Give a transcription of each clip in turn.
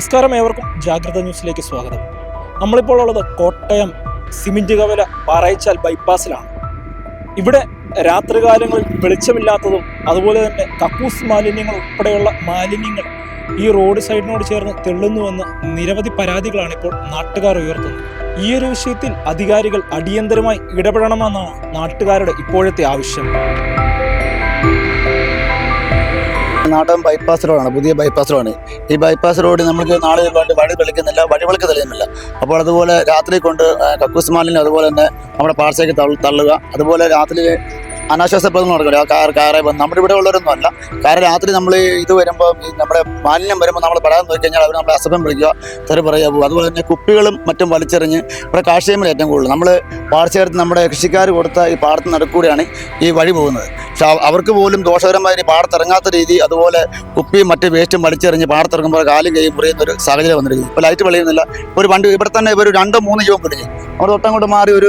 നമസ്കാരം, ഏവർക്കും ജാഗ്രത ന്യൂസിലേക്ക് സ്വാഗതം. നമ്മളിപ്പോൾ ഉള്ളത് കോട്ടയം സിമന്റ് കവല പാറയിച്ചാൽ ബൈപ്പാസിലാണ്. ഇവിടെ രാത്രികാലങ്ങളിൽ വെളിച്ചമില്ലാത്തതും അതുപോലെ തന്നെ കക്കൂസ് മാലിന്യങ്ങൾ ഉൾപ്പെടെയുള്ള മാലിന്യങ്ങൾ ഈ റോഡ് സൈഡിനോട് ചേർന്ന് തെള്ളുന്നുവെന്ന് നിരവധി പരാതികളാണ് ഇപ്പോൾ നാട്ടുകാർ ഉയർത്തുന്നത്. ഈ ഒരു വിഷയത്തിൽ അധികാരികൾ അടിയന്തരമായി ഇടപെടണമെന്നാണ് നാട്ടുകാരുടെ ഇപ്പോഴത്തെ ആവശ്യം. നാട്ടം ബൈപ്പാസ് റോഡാണ്, പുതിയ ബൈപ്പാസ് റോഡാണ്. ഈ ബൈപ്പാസ് റോഡ് നമുക്ക് നാളെ വഴി തെളിക്കുന്നില്ല, വഴിവിളക്ക് തെളിയുന്നില്ല. അപ്പോൾ അതുപോലെ രാത്രി കൊണ്ട് കക്കൂസ് മാലിന്യം അതുപോലെ തന്നെ നമ്മുടെ പാർസേക്ക് തള്ളുക, അതുപോലെ രാത്രി അനാശ്വാസപ്രദം നടക്കില്ല. കാറെ നമ്മുടെ ഇവിടെ ഉള്ളവരൊന്നും അല്ല. കാരണം രാത്രി നമ്മൾ ഇത് വരുമ്പോൾ നമ്മുടെ മാലിന്യം വരുമ്പോൾ നമ്മൾ പരാതി നോക്കി കഴിഞ്ഞാൽ അവർ നമ്മളെ അസഭ്യം വിളിക്കുക, തെറി പറയുക പോകും. അതുപോലെ തന്നെ കുപ്പികളും മറ്റും വലിച്ചെറിഞ്ഞ് ഇവിടെ കാർഷികമേഖല ഏറ്റവും കൂടുതൽ നമ്മൾ പാടശേഖരത്ത് നമ്മുടെ കൃഷിക്കാർ കൊടുത്ത ഈ പാടത്ത് നടുക്കൂടെയാണ് ഈ വഴി പോകുന്നത്. പക്ഷെ അവർക്ക് പോലും ദോഷകരമായ പാടത്തിറങ്ങാത്ത രീതി, അതുപോലെ കുപ്പിയും മറ്റ് വേസ്റ്റും വലിച്ചെറിഞ്ഞ് പാടത്തിറങ്ങുമ്പോൾ കാലും കൈയും മുറിയുന്നൊരു സാഹചര്യം വന്നിരിക്കുന്നു. ഇപ്പോൾ ലൈറ്റ് വെളിയുന്നില്ല. ഒരു വണ്ടി ഇവിടെ തന്നെ ഒരു 2-3 ജീവൻ പിടിഞ്ഞു. അവിടെ തൊട്ടങ്ങോട്ട് മാറി ഒരു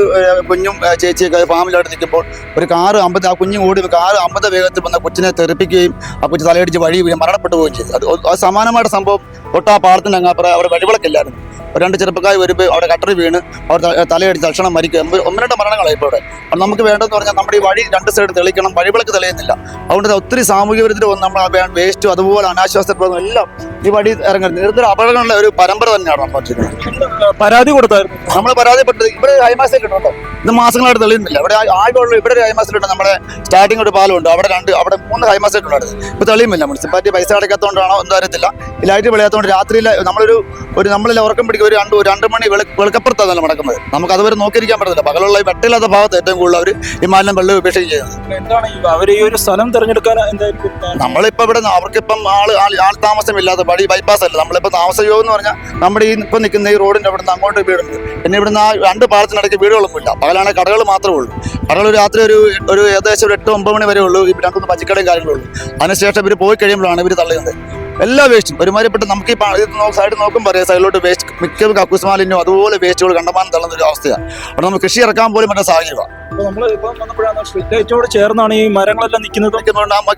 കുഞ്ഞും ചേച്ചിയൊക്കെ ഫാമിലായിട്ട് നിൽക്കുമ്പോൾ ഒരു കാറ് 50, ആ കുഞ്ഞും ഓടി കാറ് 50 വേഗത്തിൽ വന്ന കൊച്ചിനെ തെറിപ്പിക്കുകയും ആ കൊച്ചു തലയടിച്ച് വഴി വീഴും മരണപ്പെട്ടു പോവുകയും ചെയ്തു. അത് സമാനമായിട്ട് സംഭവം തൊട്ട് ആ പാടത്തിൻ്റെ അങ്ങാപ്പുറം അവിടെ വഴിവിളക്കില്ലായിരുന്നു. 2 ചെറുപ്പക്കാർ വരുമ്പോൾ അവിടെ കട്ടറി വീണ് അവർ തലയടിച്ച് തൽക്ഷണം മരിക്കുക. 1-2 മരണങ്ങളായി ഇപ്പോൾ ഇവിടെ. അപ്പം നമുക്ക് വേണ്ടതെന്ന് പറഞ്ഞാൽ നമ്മുടെ ഈ വഴി 2 സൈഡ് തെളിക്കണം, വഴിവിളക്ക് തെളിയുന്നില്ല. അതുകൊണ്ട് ഒത്തിരി സാമൂഹിക വിരുദ്ധർ വന്ന് നമ്മൾ വേസ്റ്റും അതുപോലെ അനാശ്വാസപ്രദവും എല്ലാം ഈ വഴി ഇറങ്ങുന്നത് നിരന്തര അപകടങ്ങളുടെ ഒരു പരമ്പര തന്നെയാണ് നമ്മൾ പരാതി കൊടുത്തായിരുന്നു. നമ്മൾ പരാതിപ്പെട്ടത് ഇവിടെ ഹൈമാസിലുണ്ടോ, ഇത് മാസങ്ങളായിട്ട് തെളിയുന്നില്ല. ഇവിടെ ആഴ്ചയുള്ള ഇവിടെ ഒരു ഹൈമാസിലുണ്ട്, നമ്മുടെ സ്റ്റാർട്ടിംഗ് ഒരു പാലമുണ്ട്, അവിടെ 3 ഹൈമാസിലുണ്ടായിരുന്നു. ഇപ്പോൾ തെളിയുമില്ല. മുനിസിപ്പാലിറ്റി പൈസ അടയ്ക്കാത്തതുകൊണ്ടാണോ എന്തോ അറിയത്തില്ല. ഈ ലൈറ്റ് വെളിയാത്തതുകൊണ്ട് രാത്രിയിൽ നമ്മളിൽ ഉറക്കം പിടിക്കും. ഒരു 2 മണി വെളുക്കപ്പുറത്താണ് നടക്കുന്നത്. നമുക്ക് അതുവരെ നോക്കിയിരിക്കാൻ പറ്റത്തില്ല. പകലുള്ള ഈ വെട്ടില്ലാത്ത ഭാഗത്ത് ഏറ്റവും കൂടുതൽ അവർ ഈ മാലിന്യം വെള്ളം ഉപേക്ഷിക്കുകയും ചെയ്യുന്നത്. അവർ ഈ ഒരു സ്ഥലം തിരഞ്ഞെടുക്കാൻ നമ്മളിപ്പോൾ ഇവിടെ അവർക്കിപ്പം ആൾ താമസമില്ലാത്ത വഴി ബൈപ്പാസ് അല്ല. നമ്മളിപ്പോൾ താമസയോഗം എന്ന് പറഞ്ഞാൽ നമ്മുടെ ഈ ഇപ്പം നിൽക്കുന്ന ഈ റോഡിൻ്റെ അവിടെ നിന്ന് അങ്ങോട്ട് വീടുണ്ട്. പിന്നെ ഇവിടുന്ന് ആ 2 പാളത്തിനിടയ്ക്ക് വീടുകളൊന്നും ഇല്ല. പകലാണെങ്കിൽ കടകൾ മാത്രമേ ഉള്ളൂ. കടകൾ രാത്രി ഒരു ഏകദേശം 8-9 മണി വരെ ഉള്ളൂ. ഈ 2-3 പച്ചക്കടയും കാര്യങ്ങളുള്ളൂ. അതിനുശേഷം ഇവർ പോയി കഴിയുമ്പോഴാണ് ഇവർ തള്ളുന്നത്. എല്ലാ വേസ്റ്റും ഒരുമാതിരിപ്പെട്ട് നമുക്ക് ഈ സൈഡ് നോക്കുമ്പോൾ പറയാം, സൈഡിലോട്ട് വേസ്റ്റ് മിക്ക കക്കൂസ് മാലിന്യം അതുപോലെ വേസ്റ്റുകൾ കണ്ടമാനം തള്ളുന്ന ഒരു അവസ്ഥയാണ്. അവിടെ നമുക്ക് കൃഷി ഇറക്കാൻ പോലും പറ്റുന്ന സാഹചര്യമാണ്. ചേർന്നാണ് ഈ മരങ്ങളെല്ലാം നിൽക്കുന്നത്.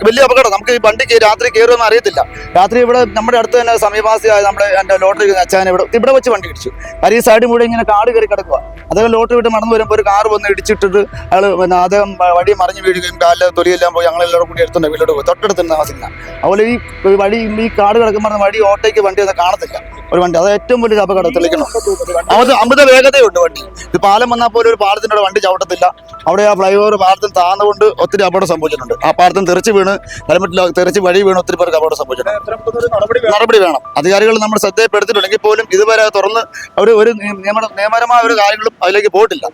വലിയ അപകടം. നമുക്ക് ഈ വണ്ടിക്ക് രാത്രി കയറുമെന്ന് അറിയത്തില്ല. രാത്രി ഇവിടെ നമ്മുടെ അടുത്ത് തന്നെ സമീപവാസിയായ എൻ്റെ ലോട്ടറി അച്ഛനെ ഇവിടെ വെച്ച് വണ്ടി ഇടിച്ചു. കാര്യം ഈ സൈഡ് മുഴുവൻ ഇങ്ങനെ കാട് കയറി കിടക്കുക. അദ്ദേഹം ലോട്ടറി വിട്ട് നടന്നു വരുമ്പോൾ ഒരു കാറ് വന്ന് ഇടിച്ചിട്ടിട്ട് അയാൾ അദ്ദേഹം വഴി മറിഞ്ഞു വീഴുകയും കാലിലെ തൊലിയെല്ലാം പോയി ഞങ്ങളെല്ലാവരും കൂടി എടുത്തുകൊണ്ട് വീട്ടിലോട്ട് പോയി. തൊട്ടടുത്ത് തന്നെ താമസിക്കുന്ന. അതുപോലെ ഈ വഴി ഈ കാട് കിടക്കുമ്പോൾ വഴി ഓട്ടോയ്ക്ക് വണ്ടി ഒന്നും കാണത്തില്ല. ഒരു വണ്ടി അത് ഏറ്റവും വലിയൊരു അപകടം തെളിക്കണം. അത് അമിത വേഗതയുണ്ട് വണ്ടി. ഇത് പാലം വന്നാൽ പോലും ഒരു പാലത്തിൻ്റെ വണ്ടി ചവിട്ടത്തില്ല. അവിടെ ആ ഫ്ലൈ ഓവർ പാലത്തിൽ താന്നുകൊണ്ട് ഒത്തിരി അപകടം സംഭവിച്ചിട്ടുണ്ട്. ആ പാലത്തിൽ തെറിച്ച് വീണ് ഹെൽമെറ്റിൽ തെറിച്ച് വഴി വീണ് ഒത്തിരി പേർക്ക് അപകടം സംഭവിച്ചിട്ടുണ്ട്. നടപടി വേണം. അധികാരികൾ നമ്മൾ ശ്രദ്ധയിൽപ്പെടുത്തിയിട്ടുണ്ടെങ്കിൽ പോലും ഇതുവരെ തുറന്ന് ഒരു നിയമപരമായ ഒരു കാര്യങ്ങളും അതിലേക്ക് പോയിട്ടില്ല.